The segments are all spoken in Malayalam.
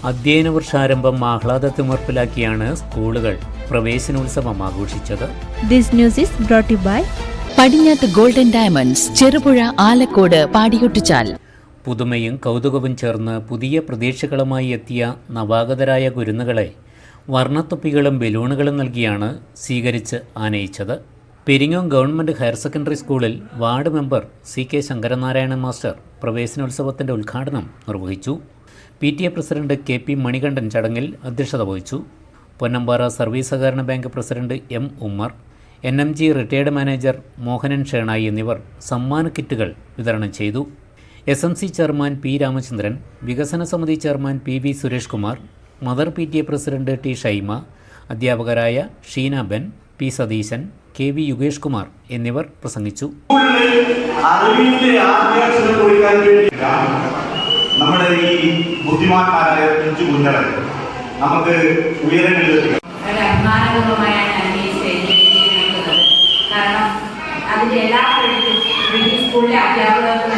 അധ്യയന വർഷാരംഭം ആഹ്ലാദത്തിമർപ്പിലാക്കിയാണ് സ്കൂളുകൾ പ്രവേശനോത്സവം ആഘോഷിച്ചത്. This news is brought to you by Padinjath golden diamonds, Cherupuzha, Alakode, Padiyottuchal. പുതുമയും കൗതുകവും ചേർന്ന് പുതിയ പ്രതീക്ഷകളുമായി എത്തിയ നവാഗതരായ കുരുന്നുകളെ വർണ്ണത്തൊപ്പികളും ബലൂണുകളും നൽകിയാണ് സ്വീകരിച്ച് ആനയിച്ചത്. പെരിങ്ങോം ഗവൺമെൻറ് ഹയർ സെക്കൻഡറി സ്കൂളിൽ ward member CK Sankaranarayanan master പ്രവേശനോത്സവത്തിൻ്റെ ഉദ്ഘാടനം നിർവഹിച്ചു. PTA പ്രസിഡന്റ് KP മണികണ്ഠൻ ചടങ്ങിൽ അധ്യക്ഷത വഹിച്ചു. പൊന്നമ്പാറ സർവീസ് സഹകരണ bank president M Ummer, NMG retired manager Mohanan Shenoy എന്നിവർ സമ്മാന കിറ്റുകൾ വിതരണം ചെയ്തു. SMC ചെയർമാൻ P രാമചന്ദ്രൻ, വികസന സമിതി chairman PV Suresh Kumar, mother PTA president T Shaima, അധ്യാപകരായ Sheena Ben, P Satheesan, KV Yugesh Kumar എന്നിവർ പ്രസംഗിച്ചു. നമ്മുടെ ഈ ബുദ്ധിമാന്മാരായ പിഞ്ചു കുഞ്ഞുങ്ങളെ നമുക്ക് ഉയരങ്ങളിലെത്തിക്കാം. കാരണം അതിന്റെ എല്ലാ സ്കൂളിലെ അധ്യാപകർക്കും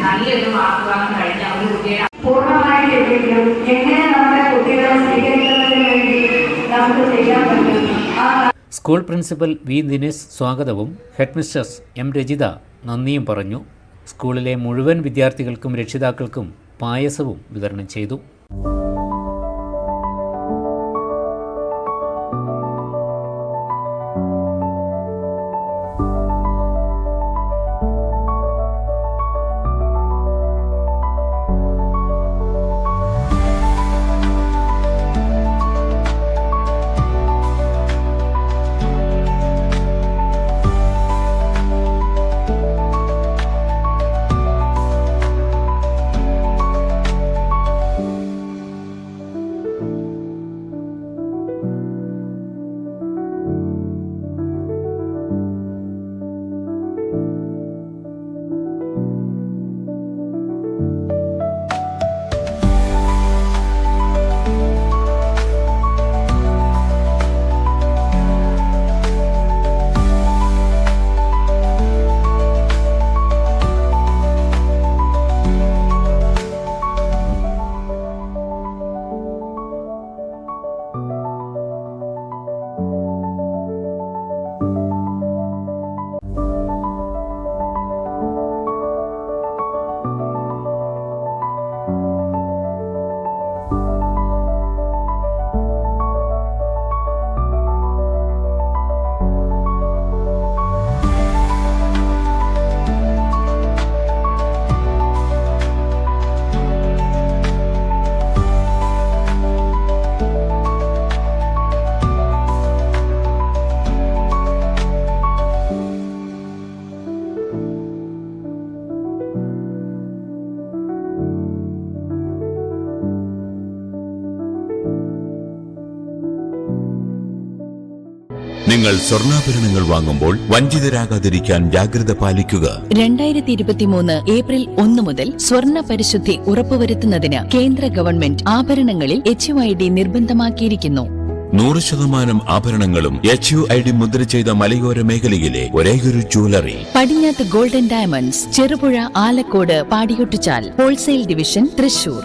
നല്ലൊരു മാർക്ക് വാങ്ങാൻ കഴിഞ്ഞ ഒരു കുട്ടിയുടെ പൂർണ്ണമായിട്ടെങ്കിലും എങ്ങനെ നമ്മുടെ കുട്ടികളെ സ്വീകരിക്കുന്നതിന് വേണ്ടി നമുക്ക് ചെയ്യാൻ പറ്റും. സ്കൂൾ പ്രിൻസിപ്പൽ V ദിനേശ് സ്വാഗതവും ഹെഡ് മിസ്റ്റേഴ്സ് M രജിത നന്ദിയും പറഞ്ഞു. സ്കൂളിലെ മുഴുവൻ വിദ്യാർത്ഥികൾക്കും രക്ഷിതാക്കൾക്കും പായസവും വിതരണം ചെയ്തു. നിങ്ങൾ സ്വർണ്ണാഭരണങ്ങൾ വാങ്ങുമ്പോൾ വഞ്ചിതരാകാതിരിക്കാൻ ജാഗ്രത പാലിക്കുക. 2023 ഏപ്രിൽ 1 മുതൽ സ്വർണ്ണ പരിശുദ്ധി ഉറപ്പുവരുത്തുന്നതിന് കേന്ദ്ര ഗവൺമെന്റ് ആഭരണങ്ങളിൽ HUID നിർബന്ധമാക്കിയിരിക്കുന്നു. 100% ആഭരണങ്ങളും HUID മുദ്ര ചെയ്ത മലയോര മേഖലയിലെ ഒരേയൊരു jewellery Padinjath golden diamonds, Cherupuzha, Alakode, Padiyottuchal, wholesale division, Thrissur.